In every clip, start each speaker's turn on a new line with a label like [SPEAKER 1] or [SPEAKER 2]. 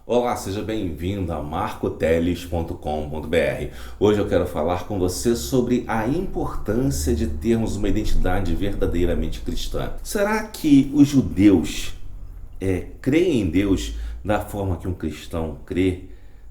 [SPEAKER 1] Olá, seja bem-vindo a marcoteles.com.br. Hoje eu quero falar com você sobre a importância de termos uma identidade verdadeiramente cristã. Será que os judeus creem em Deus da forma que um cristão crê?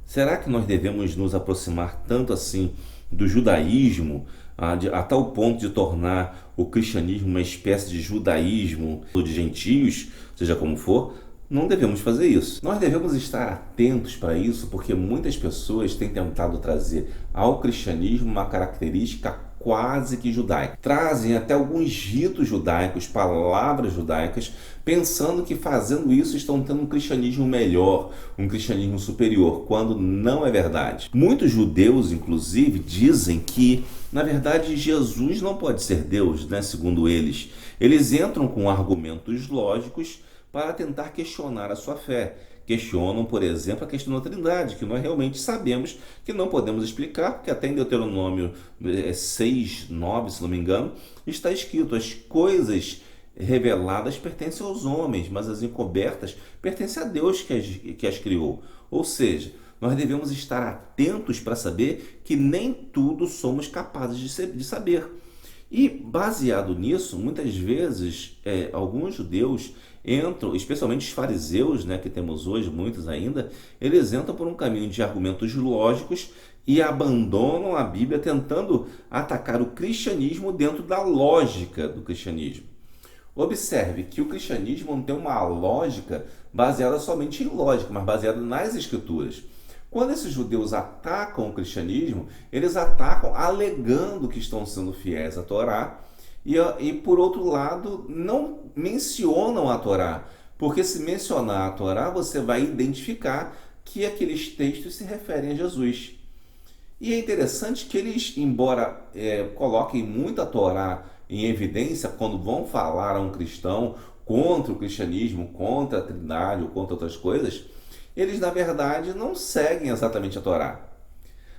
[SPEAKER 1] Será que nós devemos nos aproximar tanto assim do judaísmo a tal ponto de tornar o cristianismo uma espécie de judaísmo de gentios, seja como for? Não devemos fazer isso. Nós devemos estar atentos para isso, porque muitas pessoas têm tentado trazer ao cristianismo uma característica quase que judaica. Trazem até alguns ritos judaicos, palavras judaicas, pensando que fazendo isso estão tendo um cristianismo melhor, um cristianismo superior, quando não é verdade. Muitos judeus, inclusive, dizem que, na verdade, Jesus não pode ser Deus, né? Segundo eles. Eles entram com argumentos lógicos para tentar questionar a sua fé. Questionam, por exemplo, a questão da Trindade, que nós realmente sabemos que não podemos explicar, porque até em Deuteronômio 6, 9, se não me engano, está escrito: as coisas reveladas pertencem aos homens, mas as encobertas pertencem a Deus que as criou. Ou seja, nós devemos estar atentos para saber que nem tudo somos capazes de saber. E baseado nisso, muitas vezes, alguns judeus entram, especialmente os fariseus, né, que temos hoje, muitos ainda, eles entram por um caminho de argumentos lógicos e abandonam a Bíblia tentando atacar o cristianismo dentro da lógica do cristianismo. Observe que o cristianismo não tem uma lógica baseada somente em lógica, mas baseada nas escrituras. Quando esses judeus atacam o cristianismo, eles atacam alegando que estão sendo fiéis à Torá e por outro lado, não mencionam a Torá, porque se mencionar a Torá, você vai identificar que aqueles textos se referem a Jesus. E é interessante que eles, embora coloquem muito a Torá em evidência quando vão falar a um cristão contra o cristianismo, contra a Trindade ou contra outras coisas, eles na verdade não seguem exatamente a Torá.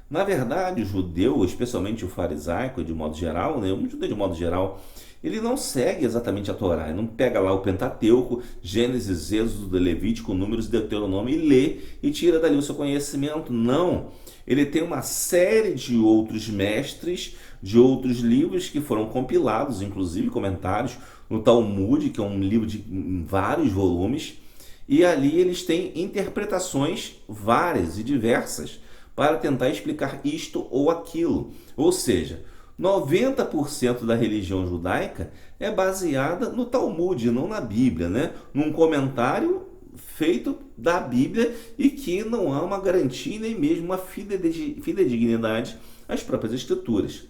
[SPEAKER 1] Na verdade, o judeu, especialmente o farisaico de modo geral, né, um judeu de modo geral, ele não segue exatamente a Torá, ele não pega lá o Pentateuco, Gênesis, Êxodo, Levítico, Números, Deuteronômio e lê e tira dali o seu conhecimento. Não, ele tem uma série de outros mestres, de outros livros que foram compilados, inclusive comentários, no Talmud, que é um livro de vários volumes, e ali eles têm interpretações várias e diversas para tentar explicar isto ou aquilo. Ou seja, 90% da religião judaica é baseada no Talmud, não na Bíblia, né? Num comentário feito da Bíblia e que não há uma garantia nem mesmo uma fidedignidade às próprias Escrituras.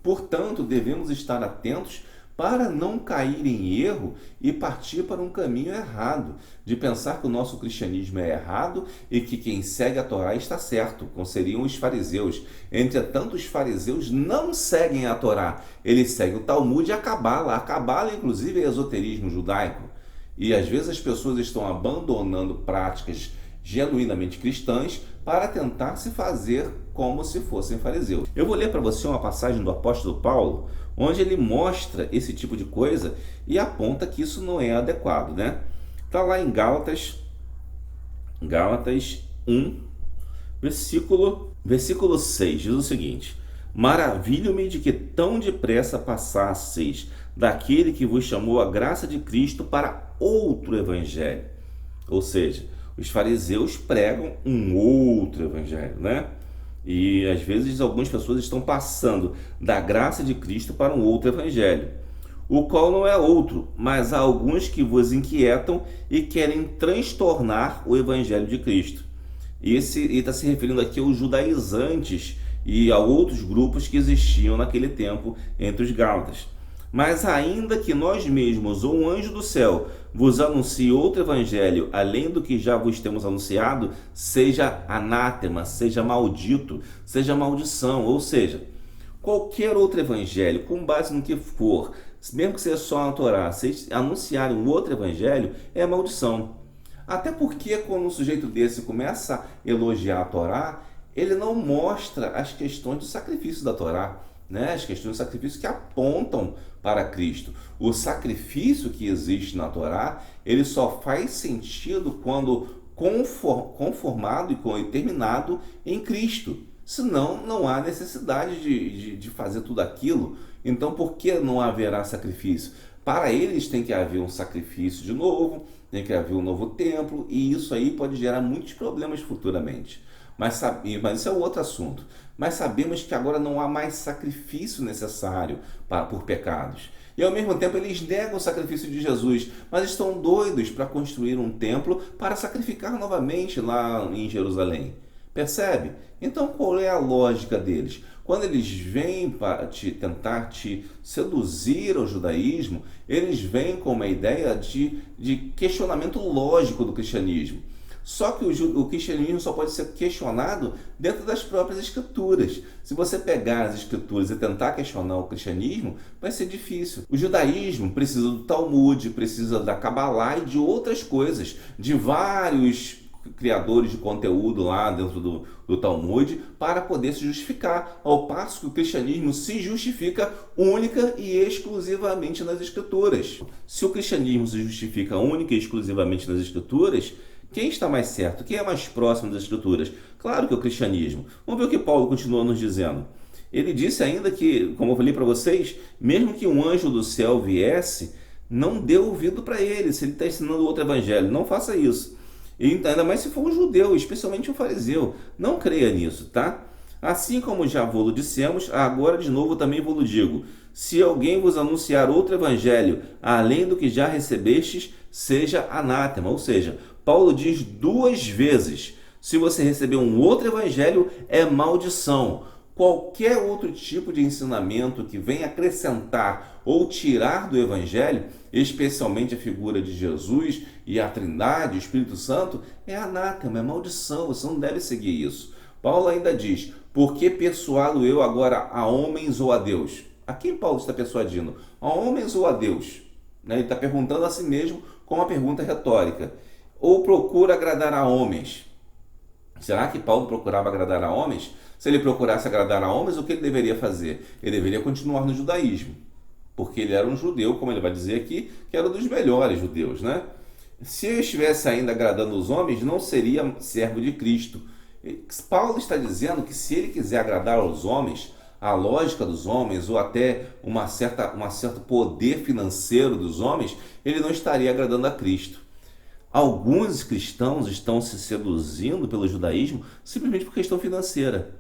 [SPEAKER 1] Portanto, devemos estar atentos para não cair em erro e partir para um caminho errado, de pensar que o nosso cristianismo é errado e que quem segue a Torá está certo, como seriam os fariseus. Entretanto, os fariseus não seguem a Torá, eles seguem o Talmud e a Cabala. A Cabala, inclusive, é esoterismo judaico. E às vezes as pessoas estão abandonando práticas genuinamente cristãs para tentar se fazer como se fossem fariseus. Eu vou ler para você uma passagem do apóstolo Paulo, onde ele mostra esse tipo de coisa e aponta que isso não é adequado, né? Está lá em Gálatas 1, versículo 6, diz o seguinte: maravilho-me de que tão depressa passasseis daquele que vos chamou a graça de Cristo para outro evangelho. Ou seja, os fariseus pregam um outro evangelho, né? E às vezes algumas pessoas estão passando da graça de Cristo para um outro evangelho, o qual não é outro, mas há alguns que vos inquietam e querem transtornar o evangelho de Cristo. E ele está se referindo aqui aos judaizantes e a outros grupos que existiam naquele tempo entre os gálatas. Mas ainda que nós mesmos ou um anjo do céu vos anuncie outro evangelho além do que já vos temos anunciado, seja anátema, seja maldito, seja maldição. Ou seja, qualquer outro evangelho, com base no que for, mesmo que seja só na Torá, se anunciarem um outro evangelho, é maldição. Até porque quando um sujeito desse começa a elogiar a Torá, ele não mostra as questões do sacrifício da Torá, né? As questões do sacrifício que apontam para Cristo. O sacrifício que existe na Torá, ele só faz sentido quando conformado e terminado em Cristo. Senão, não há necessidade de fazer tudo aquilo. Então, por que não haverá sacrifício? Para eles tem que haver um sacrifício de novo, tem que haver um novo templo, e isso aí pode gerar muitos problemas futuramente. Mas isso é outro assunto. Mas sabemos que agora não há mais sacrifício necessário por pecados. E ao mesmo tempo eles negam o sacrifício de Jesus, mas estão doidos para construir um templo para sacrificar novamente lá em Jerusalém. Percebe? Então qual é a lógica deles? Quando eles vêm para tentar te seduzir ao judaísmo, eles vêm com uma ideia de questionamento lógico do cristianismo. Só que o cristianismo só pode ser questionado dentro das próprias escrituras. Se você pegar as escrituras e tentar questionar o cristianismo, vai ser difícil. O judaísmo precisa do Talmud, precisa da Cabalá e de outras coisas, de vários criadores de conteúdo lá dentro do Talmud para poder se justificar, ao passo que o cristianismo se justifica única e exclusivamente nas escrituras. Se o cristianismo se justifica única e exclusivamente nas escrituras, quem está mais certo? Quem é mais próximo das escrituras? Claro que é o cristianismo. Vamos ver o que Paulo continua nos dizendo. Ele disse ainda que, como eu falei para vocês, mesmo que um anjo do céu viesse, não dê ouvido para ele, se ele está ensinando outro evangelho. Não faça isso. E ainda mais se for um judeu, especialmente um fariseu. Não creia nisso, tá? Assim como já vos dissemos, agora de novo também vos digo. Se alguém vos anunciar outro evangelho, além do que já recebestes, seja anátema. Ou seja, Paulo diz 2 vezes, se você receber um outro evangelho, é maldição. Qualquer outro tipo de ensinamento que venha acrescentar ou tirar do evangelho, especialmente a figura de Jesus e a Trindade, o Espírito Santo, é anátema, é maldição, você não deve seguir isso. Paulo ainda diz, por que persuado eu agora a homens ou a Deus? A quem Paulo está persuadindo? A homens ou a Deus? Ele está perguntando a si mesmo com uma pergunta retórica. Ou procura agradar a homens? Será que Paulo procurava agradar a homens? Se ele procurasse agradar a homens, o que ele deveria fazer? Ele deveria continuar no judaísmo, porque ele era um judeu, como ele vai dizer aqui, que era um dos melhores judeus, né? Se eu estivesse ainda agradando os homens, não seria servo de Cristo. Paulo está dizendo que se ele quiser agradar aos homens, a lógica dos homens, ou até um certo poder financeiro dos homens, ele não estaria agradando a Cristo. Alguns cristãos estão se seduzindo pelo judaísmo simplesmente por questão financeira,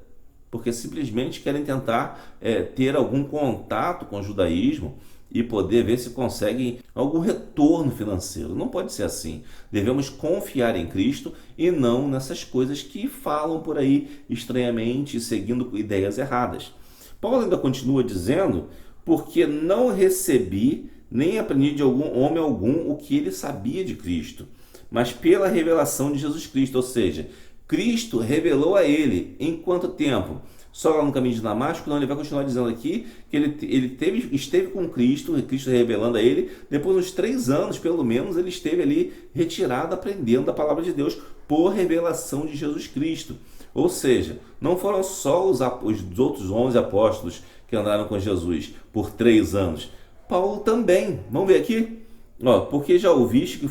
[SPEAKER 1] porque simplesmente querem tentar ter algum contato com o judaísmo e poder ver se conseguem algum retorno financeiro. Não pode ser assim. Devemos confiar em Cristo e não nessas coisas que falam por aí estranhamente, seguindo ideias erradas. Paulo ainda continua dizendo, porque não recebi nem aprendi de homem algum o que ele sabia de Cristo, mas pela revelação de Jesus Cristo, ou seja, Cristo revelou a ele. Em quanto tempo? Só lá no caminho de Damasco? Não, ele vai continuar dizendo aqui que ele esteve com Cristo revelando a ele. Depois de uns 3 anos, pelo menos, ele esteve ali retirado, aprendendo a palavra de Deus por revelação de Jesus Cristo. Ou seja, não foram só os outros 11 apóstolos que andaram com Jesus por 3 anos. Paulo também. Vamos ver aqui? Porque já ouviste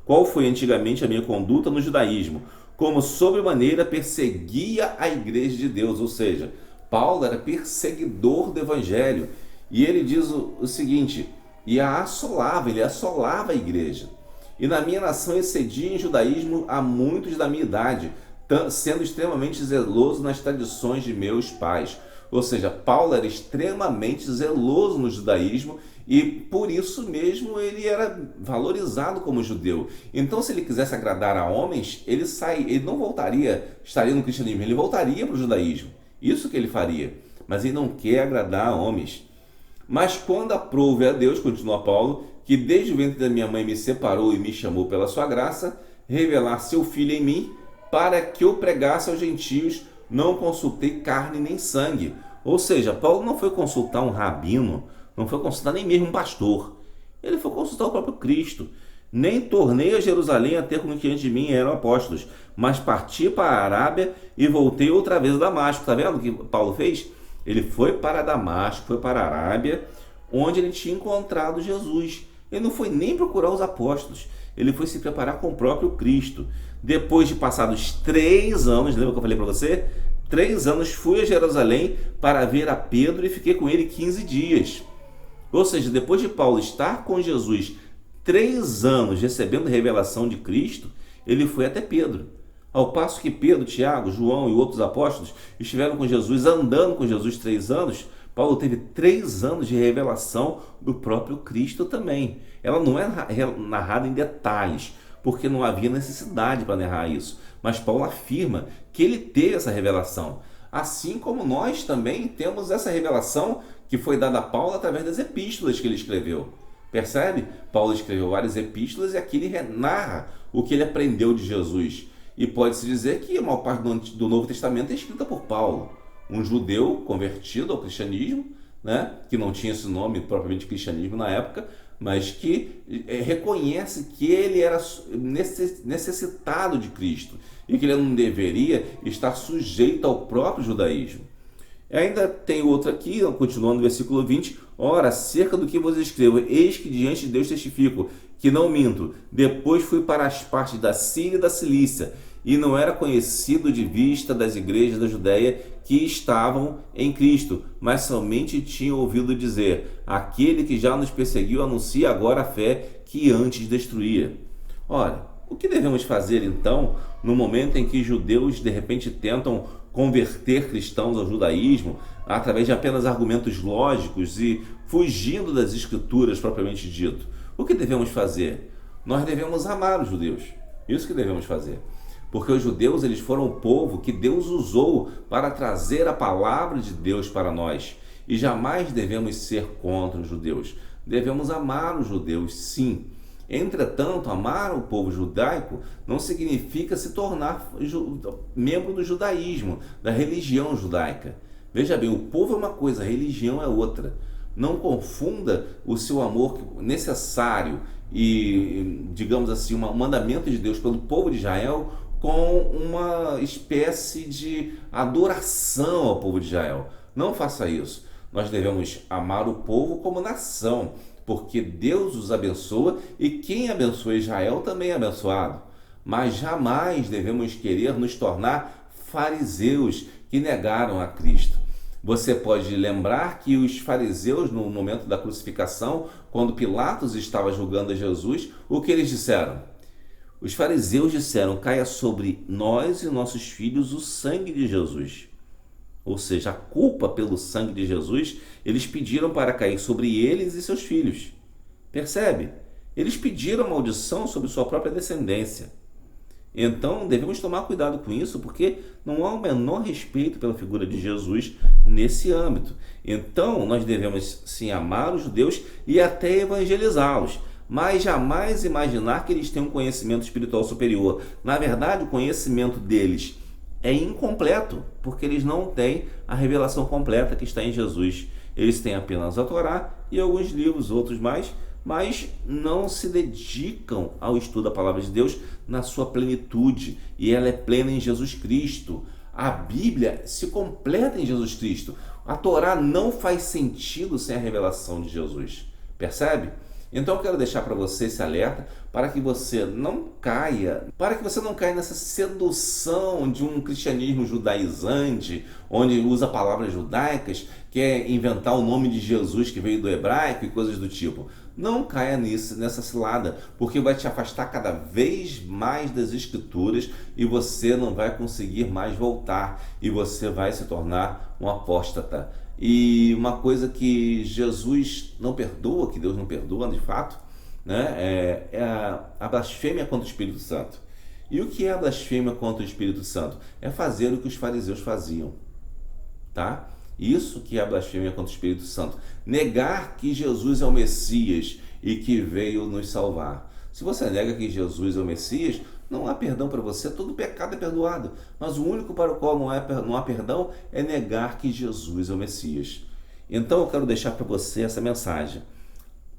[SPEAKER 1] qual foi antigamente a minha conduta no judaísmo, como sobremaneira perseguia a igreja de Deus. Ou seja, Paulo era perseguidor do evangelho. E ele diz o seguinte, ele assolava a igreja. E na minha nação excedia em judaísmo a muitos da minha idade, sendo extremamente zeloso nas tradições de meus pais. Ou seja, Paulo era extremamente zeloso no judaísmo e por isso mesmo ele era valorizado como judeu. Então, se ele quisesse agradar a homens, ele não estaria no cristianismo, ele voltaria para o judaísmo. Isso que ele faria. Mas ele não quer agradar a homens. Mas quando aprouve a Deus, continua Paulo, que desde o ventre da minha mãe me separou e me chamou pela sua graça, revelar seu filho em mim, para que eu pregasse aos gentios, não consultei carne nem sangue. Ou seja, Paulo não foi consultar um rabino, não foi consultar nem mesmo um pastor. Ele foi consultar o próprio Cristo. Nem tornei a Jerusalém a ter com que antes de mim eram apóstolos, mas parti para a Arábia e voltei outra vez a Damasco. Está vendo o que Paulo fez? Ele foi para Damasco, foi para a Arábia, onde ele tinha encontrado Jesus. Ele não foi nem procurar os apóstolos. ele foi se preparar com o próprio Cristo. Depois de passados 3 anos, lembra que eu falei para você? 3 anos fui a Jerusalém para ver a Pedro e fiquei com ele 15 dias. Ou seja, depois de Paulo estar com Jesus 3 anos recebendo revelação de Cristo, ele foi até Pedro. Ao passo que Pedro, Tiago, João e outros apóstolos estiveram com Jesus, andando com Jesus 3 anos, Paulo teve 3 anos de revelação do próprio Cristo também. Ela não é narrada em detalhes, porque não havia necessidade para narrar isso. Mas Paulo afirma que ele teve essa revelação. Assim como nós também temos essa revelação que foi dada a Paulo através das epístolas que ele escreveu. Percebe? Paulo escreveu várias epístolas e aqui ele narra o que ele aprendeu de Jesus. E pode-se dizer que a maior parte do Novo Testamento é escrita por Paulo, um judeu convertido ao cristianismo, né? Que não tinha esse nome propriamente cristianismo na época, mas que reconhece que ele era necessitado de Cristo e que ele não deveria estar sujeito ao próprio judaísmo. Ainda tem outra aqui, continuando no versículo 20. Ora, acerca do que vos escrevo, eis que diante de Deus testifico, que não minto. Depois fui para as partes da Síria e da Cilícia, e não era conhecido de vista das igrejas da Judéia que estavam em Cristo, mas somente tinha ouvido dizer, aquele que já nos perseguiu anuncia agora a fé que antes destruía. Ora, o que devemos fazer então, no momento em que judeus de repente tentam converter cristãos ao judaísmo através de apenas argumentos lógicos e fugindo das escrituras propriamente dito? O que devemos fazer? Nós devemos amar os judeus. Isso que devemos fazer. Porque os judeus, eles foram o povo que Deus usou para trazer a palavra de Deus para nós. E jamais devemos ser contra os judeus. Devemos amar os judeus, sim. Entretanto, amar o povo judaico não significa se tornar membro do judaísmo, da religião judaica. Veja bem, o povo é uma coisa, a religião é outra. Não confunda o seu amor necessário e, digamos assim, um mandamento de Deus pelo povo de Israel com uma espécie de adoração ao povo de Israel. Não faça isso. Nós devemos amar o povo como nação, porque Deus os abençoa e quem abençoa Israel também é abençoado. Mas jamais devemos querer nos tornar fariseus que negaram a Cristo. Você pode lembrar que os fariseus, no momento da crucificação, quando Pilatos estava julgando a Jesus, o que eles disseram? Os fariseus disseram, caia sobre nós e nossos filhos o sangue de Jesus. Ou seja, a culpa pelo sangue de Jesus, eles pediram para cair sobre eles e seus filhos. Percebe? Eles pediram maldição sobre sua própria descendência. Então, devemos tomar cuidado com isso, porque não há o menor respeito pela figura de Jesus nesse âmbito. Então, nós devemos sim amar os judeus e até evangelizá-los, mas jamais imaginar que eles têm um conhecimento espiritual superior. Na verdade, o conhecimento deles é incompleto, porque eles não têm a revelação completa que está em Jesus. Eles têm apenas a Torá e alguns livros, outros mais, mas não se dedicam ao estudo da palavra de Deus na sua plenitude, e ela é plena em Jesus Cristo. A Bíblia se completa em Jesus Cristo. A Torá não faz sentido sem a revelação de Jesus. Percebe? Então eu quero deixar para você esse alerta para que você não caia nessa sedução de um cristianismo judaizante, onde usa palavras judaicas, quer inventar o nome de Jesus que veio do hebraico e coisas do tipo. Não caia nessa cilada, porque vai te afastar cada vez mais das escrituras e você não vai conseguir mais voltar e você vai se tornar um apóstata. E uma coisa que Jesus não perdoa, que Deus não perdoa de fato, né, é a blasfêmia contra o Espírito Santo. E o que é a blasfêmia contra o Espírito Santo? É fazer o que os fariseus faziam, tá? Isso que é a blasfêmia contra o Espírito Santo. Negar que Jesus é o Messias e que veio nos salvar. Se você nega que Jesus é o Messias, não há perdão para você, todo pecado é perdoado. Mas o único para o qual não há perdão é negar que Jesus é o Messias. Então eu quero deixar para você essa mensagem.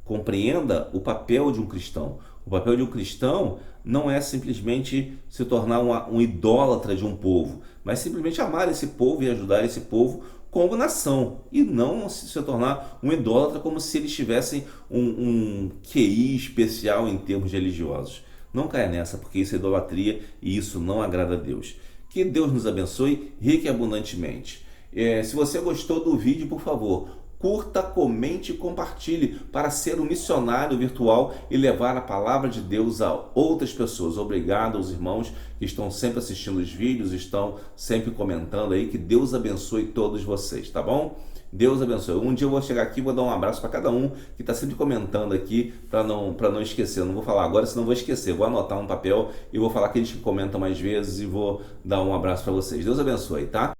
[SPEAKER 1] Compreenda o papel de um cristão. O papel de um cristão não é simplesmente se tornar um idólatra de um povo, mas simplesmente amar esse povo e ajudar esse povo como nação e não se tornar um idólatra como se eles tivessem um QI especial em termos religiosos. Não caia nessa, porque isso é idolatria e isso não agrada a Deus. Que Deus nos abençoe rica e abundantemente. Se você gostou do vídeo, por favor, curta, comente e compartilhe para ser um missionário virtual e levar a palavra de Deus a outras pessoas. Obrigado aos irmãos que estão sempre assistindo os vídeos, estão sempre comentando aí. Que Deus abençoe todos vocês, tá bom? Deus abençoe. Um dia eu vou chegar aqui e vou dar um abraço para cada um que está sempre comentando aqui para não esquecer. Eu não vou falar agora, senão vou esquecer. Vou anotar um papel e vou falar aqueles que comentam mais vezes e vou dar um abraço para vocês. Deus abençoe, tá?